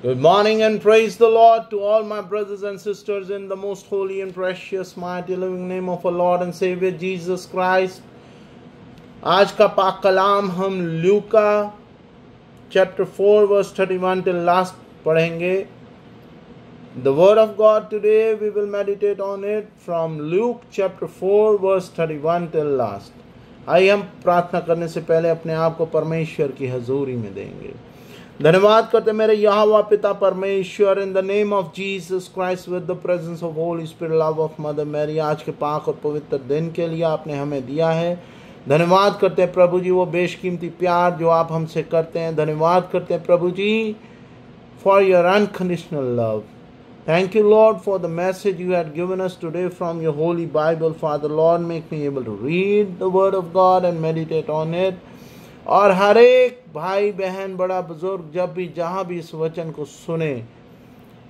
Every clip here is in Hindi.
Good morning and praise the Lord to all my brothers and sisters in the most holy and precious mighty living name of our Lord and Savior Jesus Christ. आज का पाक कलाम हम लूका chapter 4 verse 31 till last पढ़ेंगे. The word of God today we will meditate on it from Luke chapter 4 verse 31 till last. आइए हम प्रार्थना करने से पहले अपने आप को परमेश्वर की हजूरी में देंगे. धन्यवाद करते मेरे यहोवा पिता परमेश्वर, in the name of Jesus Christ with the presence of Holy Spirit love of mother Mary, आज के पाक और पवित्र दिन के लिए आपने हमें दिया है. धन्यवाद करते हैं प्रभु जी वो बेशकीमती प्यार जो आप हमसे करते हैं. धन्यवाद करते हैं प्रभु जी for your unconditional love. Thank you, Lord, for the message you had given us today from your holy Bible. Father, Lord, make me able to read the word of God and meditate on it. और हर एक भाई बहन बड़ा बुजुर्ग जब भी जहाँ भी इस वचन को सुने,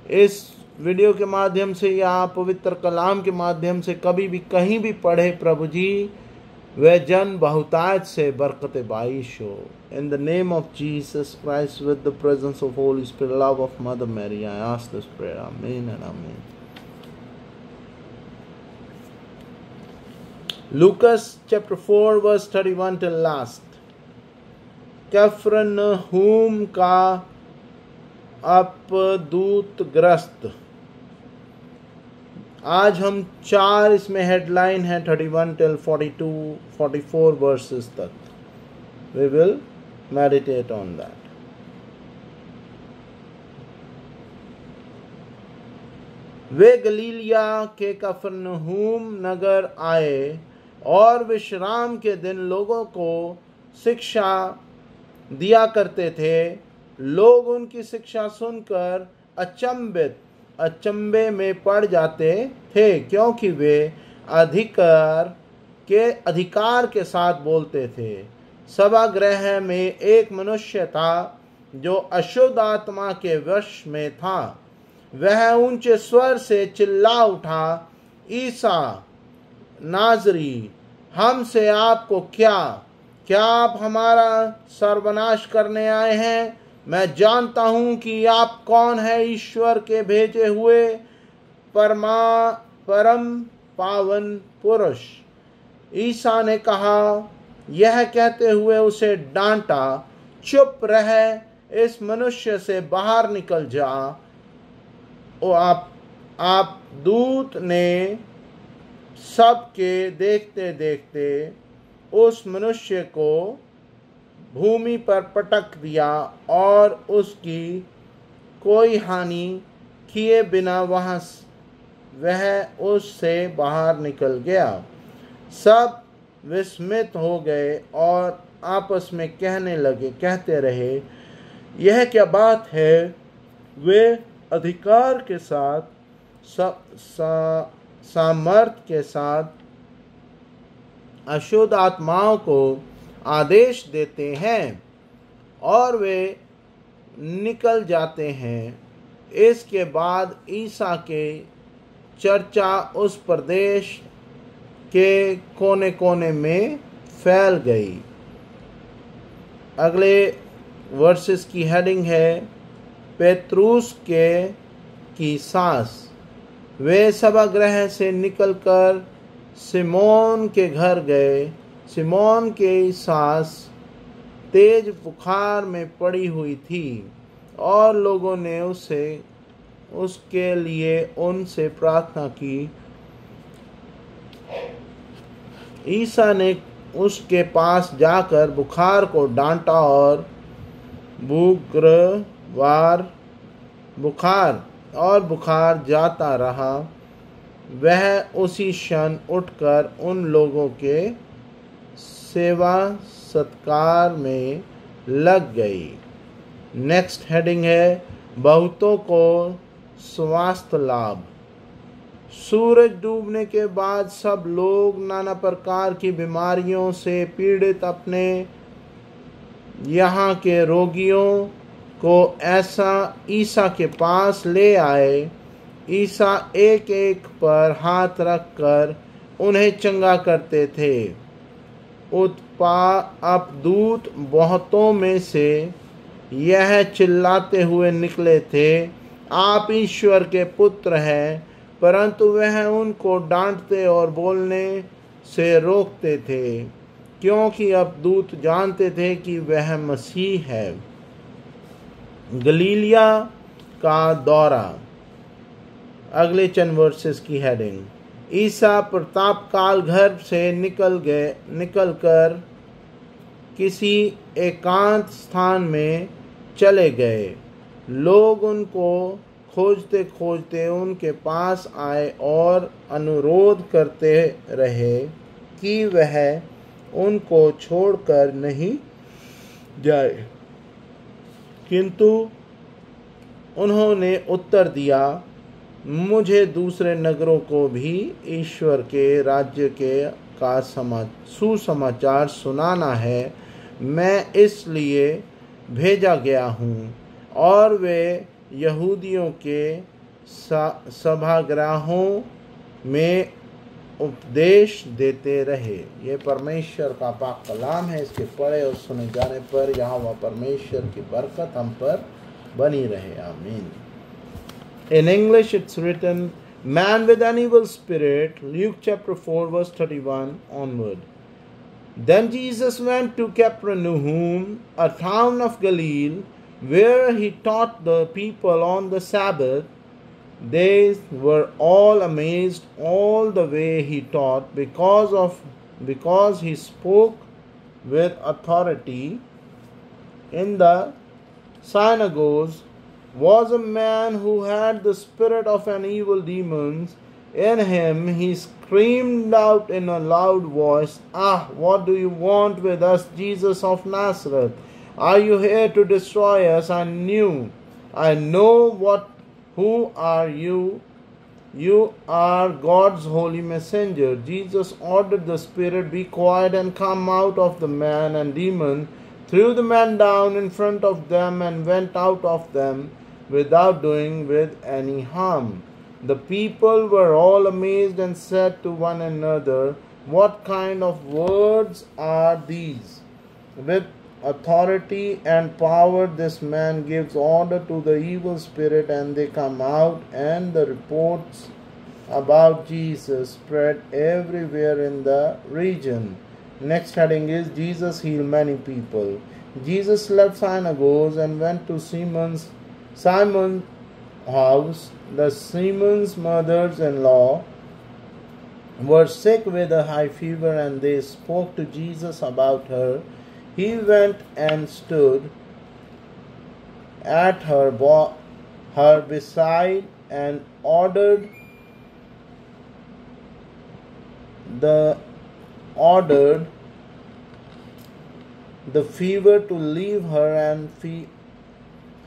इस वीडियो के माध्यम से या पवित्र कलाम के माध्यम से कभी भी कहीं भी पढ़े प्रभु जी, वह जन बहुतायत से बरकत बाइश हो. In the name of Jesus Christ with the presence of Holy Spirit love of mother Mary I ask this prayer. Amen and amen. Lucas chapter 4 verse 31 till last. कफरनहूम का अपदूतग्रस्त. आज हम 4 इसमें हेडलाइन है 31 till 44 वर्सेस तक. We will meditate on that. वे गलीलिया के कफरनहूम नगर आए और विश्राम के दिन लोगों को शिक्षा दिया करते थे. लोग उनकी शिक्षा सुनकर अचंभे में पड़ जाते थे, क्योंकि वे अधिकार के साथ बोलते थे. सभागृह में एक मनुष्य था जो अशुद्ध आत्मा के वश में था. वह ऊंचे स्वर से चिल्ला उठा, ईसा नाजरी, हमसे आपको क्या आप हमारा सर्वनाश करने आए हैं? मैं जानता हूं कि आप कौन है, ईश्वर के भेजे हुए परम पावन पुरुष. ईसा ने कहा, यह कहते हुए उसे डांटा, चुप रह, इस मनुष्य से बाहर निकल जा. आप दूत ने सबके देखते देखते उस मनुष्य को भूमि पर पटक दिया और उसकी कोई हानि किए बिना वह उससे बाहर निकल गया. सब विस्मित हो गए और आपस में कहते रहे, यह क्या बात है? वे अधिकार के साथ सामर्थ के साथ अशुद्ध आत्माओं को आदेश देते हैं और वे निकल जाते हैं. इसके बाद ईसा के चर्चा उस प्रदेश के कोने कोने में फैल गई. अगले वर्सेस की हेडिंग है पेत्रुस की सास. वे सभागृह से निकलकर सिमोन के घर गए. सिमोन की सास तेज बुखार में पड़ी हुई थी और लोगों ने उसके लिए उनसे प्रार्थना की. ईसा ने उसके पास जाकर बुखार को डांटा और बुखार जाता रहा. वह उसी क्षण उठकर उन लोगों के सेवा सत्कार में लग गई. नेक्स्ट हेडिंग है बहुतों को स्वास्थ्य लाभ. सूरज डूबने के बाद सब लोग नाना प्रकार की बीमारियों से पीड़ित अपने यहाँ के रोगियों को ईसा के पास ले आए. ईसा एक एक पर हाथ रखकर उन्हें चंगा करते थे. अपदूत बहुतों में से यह चिल्लाते हुए निकले थे, आप ईश्वर के पुत्र हैं, परंतु वह उनको डांटते और बोलने से रोकते थे, क्योंकि अब दूत जानते थे कि वह मसीह है। गलीलिया का दौरा। अगले चंद वर्सेस की हेडिंग। ईसा प्रताप काल घर से निकलकर किसी एकांत स्थान में चले गए। लोग उनको खोजते खोजते उनके पास आए और अनुरोध करते रहे कि वह उनको छोड़कर नहीं जाए, किंतु उन्होंने उत्तर दिया, मुझे दूसरे नगरों को भी ईश्वर के राज्य का सुसमाचार सुनाना है। मैं इसलिए भेजा गया हूँ। और वे यहूदियों के सभागृहों में उपदेश देते रहे। ये परमेश्वर का पाक कलाम है। इसके पढ़े और सुने जाने पर यहोवा परमेश्वर की बरकत हम पर बनी रहे। आमीन। In English it's written, man with an evil spirit, Luke chapter 4 verse 31 onward. Then Jesus went to Capernaum, a town of Galilee, where he taught the people on the Sabbath. They were all amazed all the way he taught, because he spoke with authority. In the synagogues was a man who had the spirit of an evil demon in him. He screamed out in a loud voice, what do you want with us, Jesus of Nazareth? Are you here to destroy us? I know who are you. You are God's holy messenger. Jesus ordered the spirit, be quiet and come out of the man, and demon threw the man down in front of them and went out of them without doing with any harm. The people were all amazed and said to one another, what kind of words are these? With authority and power this man gives order to the evil spirit, and they come out. And the reports about Jesus spread everywhere in the region. Next heading is Jesus healed many people. Jesus left synagogues and went to Simon's house. The Simon's mothers-in-law were sick with a high fever, and they spoke to Jesus about her. He went and stood at her beside and ordered the fever to leave her and feed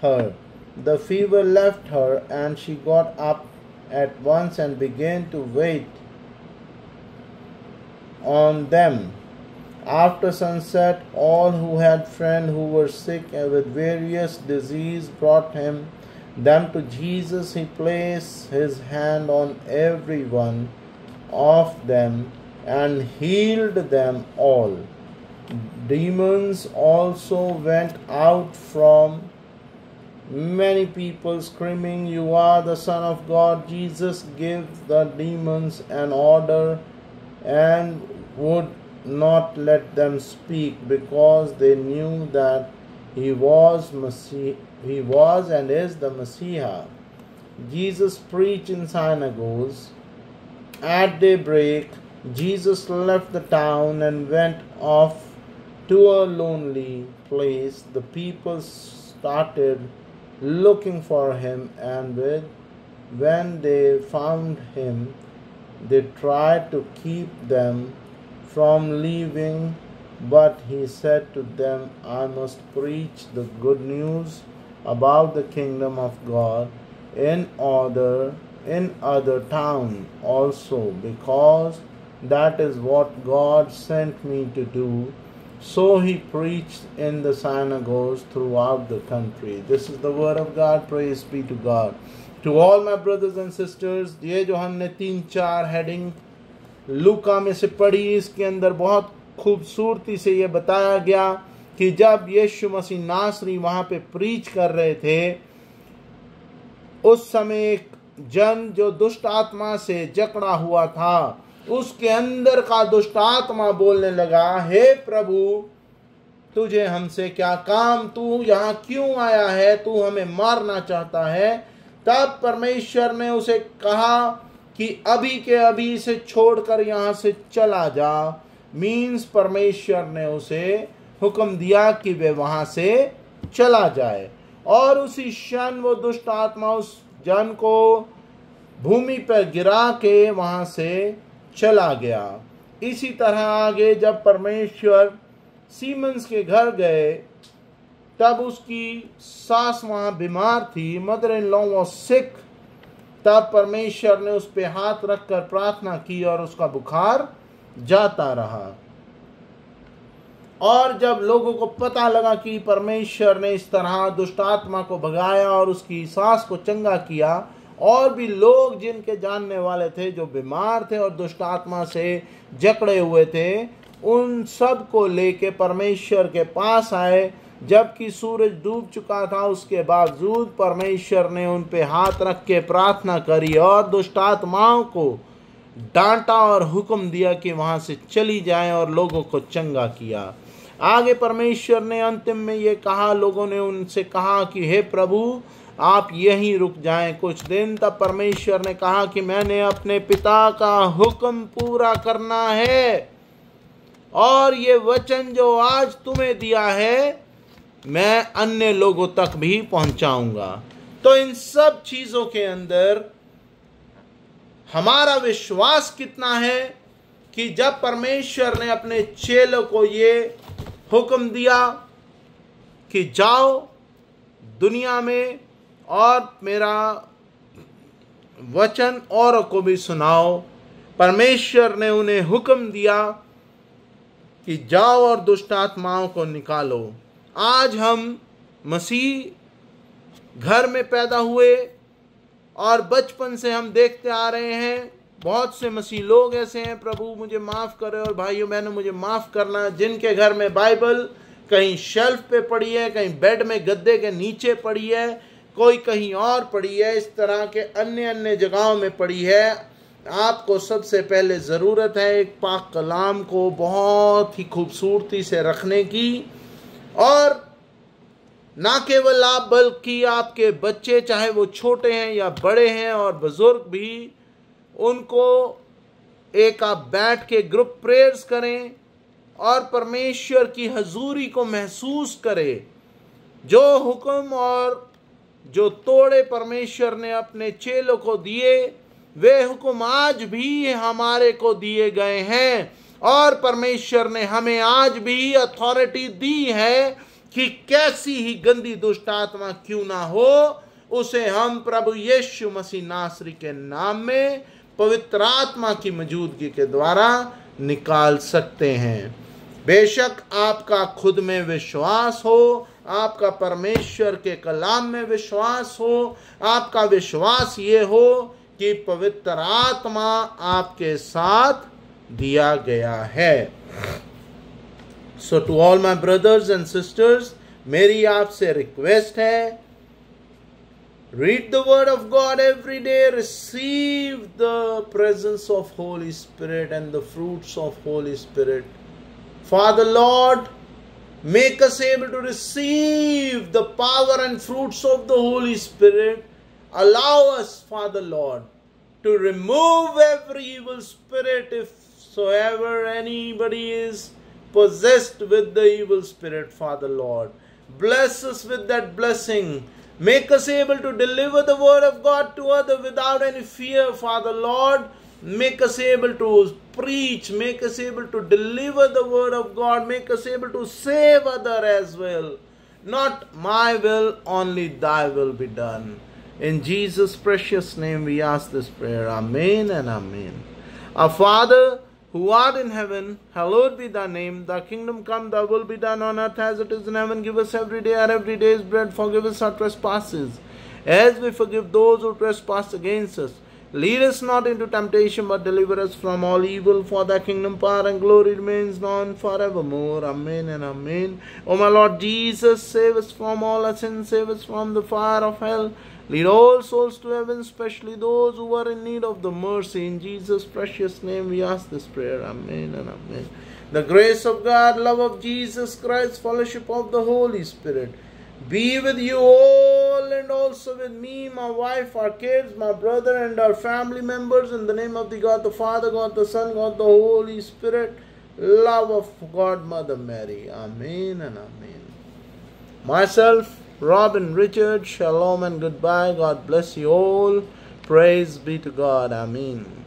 her. The fever left her, and she got up at once and began to wait on them. After sunset, all who had friends who were sick with various diseases brought them to Jesus. He placed his hand on every one of them and healed them all. Demons also went out from many people, screaming, you are the Son of God. Jesus gave the demons an order and would not let them speak, because they knew that he was and is the Messiah. Jesus preached in synagogues. At daybreak, Jesus left the town and went off to a lonely place. The people started looking for him, and when they found him, they tried to keep them from leaving, but he said to them, I must preach the good news about the kingdom of God in other town also, because that is what God sent me to do. So he preached in the synagogues throughout the country. This is the word of God. Praise be to God. To all my brothers and sisters, ये जो हमने 3-4 हेडिंग लूका में से पढ़ी, इसके अंदर बहुत खूबसूरती से ये बताया गया कि जब यीशु मसीह नासरी वहां पे प्रीच कर रहे थे, उस समय एक जन जो दुष्ट आत्मा से जकड़ा हुआ था, उसके अंदर का दुष्ट आत्मा बोलने लगा, हे प्रभु, तुझे हमसे क्या काम, तू यहाँ क्यों आया है, तू हमें मारना चाहता है। तब परमेश्वर ने उसे कहा कि अभी के अभी इसे छोड़कर यहाँ से चला जा। मीन्स परमेश्वर ने उसे हुक्म दिया कि वे वहां से चला जाए, और उसी क्षण वो दुष्ट आत्मा उस जन को भूमि पर गिरा के वहां से चला गया। इसी तरह आगे जब परमेश्वर सीमन्स के घर गए, तब उसकी सास वहां बीमार थी, mother in law was sick. तब परमेश्वर ने उस पे हाथ रखकर प्रार्थना की और उसका बुखार जाता रहा। और जब लोगों को पता लगा कि परमेश्वर ने इस तरह दुष्ट आत्मा को भगाया और उसकी सास को चंगा किया, और भी लोग जिनके जानने वाले थे जो बीमार थे और दुष्ट आत्मा से जकड़े हुए थे, उन सब को लेके परमेश्वर के पास आए। जबकि सूरज डूब चुका था, उसके बावजूद परमेश्वर ने उन पे हाथ रख के प्रार्थना करी और दुष्ट आत्माओं को डांटा और हुक्म दिया कि वहां से चली जाएं, और लोगों को चंगा किया। आगे परमेश्वर ने अंतिम में ये कहा, लोगों ने उनसे कहा कि हे प्रभु, आप यहीं रुक जाएं कुछ दिन। तब परमेश्वर ने कहा कि मैंने अपने पिता का हुक्म पूरा करना है, और ये वचन जो आज तुम्हें दिया है मैं अन्य लोगों तक भी पहुंचाऊंगा। तो इन सब चीजों के अंदर हमारा विश्वास कितना है कि जब परमेश्वर ने अपने चेलों को ये हुक्म दिया कि जाओ दुनिया में और मेरा वचन औरों को भी सुनाओ, परमेश्वर ने उन्हें हुक्म दिया कि जाओ और दुष्ट आत्माओं को निकालो। आज हम मसीह घर में पैदा हुए और बचपन से हम देखते आ रहे हैं, बहुत से मसीह लोग ऐसे हैं, प्रभु मुझे माफ़ करे और भाइयों बहनों मुझे माफ़ करना, जिनके घर में बाइबल कहीं शेल्फ पे पड़ी है, कहीं बेड में गद्दे के नीचे पड़ी है, कोई कहीं और पड़ी है, इस तरह के अन्य अन्य जगहों में पड़ी है। आपको सबसे पहले ज़रूरत है एक पाक कलाम को बहुत ही खूबसूरती से रखने की, और ना केवल आप बल्कि आपके बच्चे, चाहे वो छोटे हैं या बड़े हैं और बुजुर्ग भी, उनको एक आप बैठ के ग्रुप प्रेयर्स करें और परमेश्वर की हजूरी को महसूस करें। जो हुक्म और जो तोड़े परमेश्वर ने अपने चेलों को दिए, वे हुक्म आज भी हमारे को दिए गए हैं, और परमेश्वर ने हमें आज भी अथॉरिटी दी है कि कैसी ही गंदी दुष्ट आत्मा क्यों ना हो, उसे हम प्रभु यीशु मसीह नासरी के नाम में पवित्र आत्मा की मौजूदगी के द्वारा निकाल सकते हैं। बेशक आपका खुद में विश्वास हो, आपका परमेश्वर के कलाम में विश्वास हो, आपका विश्वास ये हो कि पवित्र आत्मा आपके साथ दिया गया है। So to all my brothers and sisters, मेरी आपसे रिक्वेस्ट है, read the word of God every day, receive the presence of Holy Spirit and the fruits of Holy Spirit. Father Lord, make us able to receive the power and fruits of the Holy Spirit. Allow us, Father Lord, to remove every evil spirit if soever anybody is possessed with the evil spirit, Father Lord. Bless us with that blessing. Make us able to deliver the word of God to others without any fear, Father Lord. Make us able to preach. Make us able to deliver the word of God. Make us able to save others as well. Not my will, only thy will be done. In Jesus' precious name we ask this prayer. Amen and amen. Our Father, who art in heaven, hallowed be thy name. Thy kingdom come, thy will be done on earth as it is in heaven. Give us every day our every day's bread. Forgive us our trespasses, as we forgive those who trespass against us. Lead us not into temptation, but deliver us from all evil. For thy kingdom, power, and glory remains now and forevermore. Amen and amen. O my Lord Jesus, save us from all our sins, save us from the fire of hell. Lead all souls to heaven, especially those who are in need of the mercy. In Jesus' precious name we ask this prayer. Amen and amen. The grace of God, love of Jesus Christ, fellowship of the Holy Spirit be with you all, and also with me, my wife, our kids, my brother, and our family members. In the name of the God the Father, God the Son, God the Holy Spirit, love of God, Mother Mary. Amen and amen. Myself, Robin Richard, shalom and goodbye. God bless you all. Praise be to God. Amen.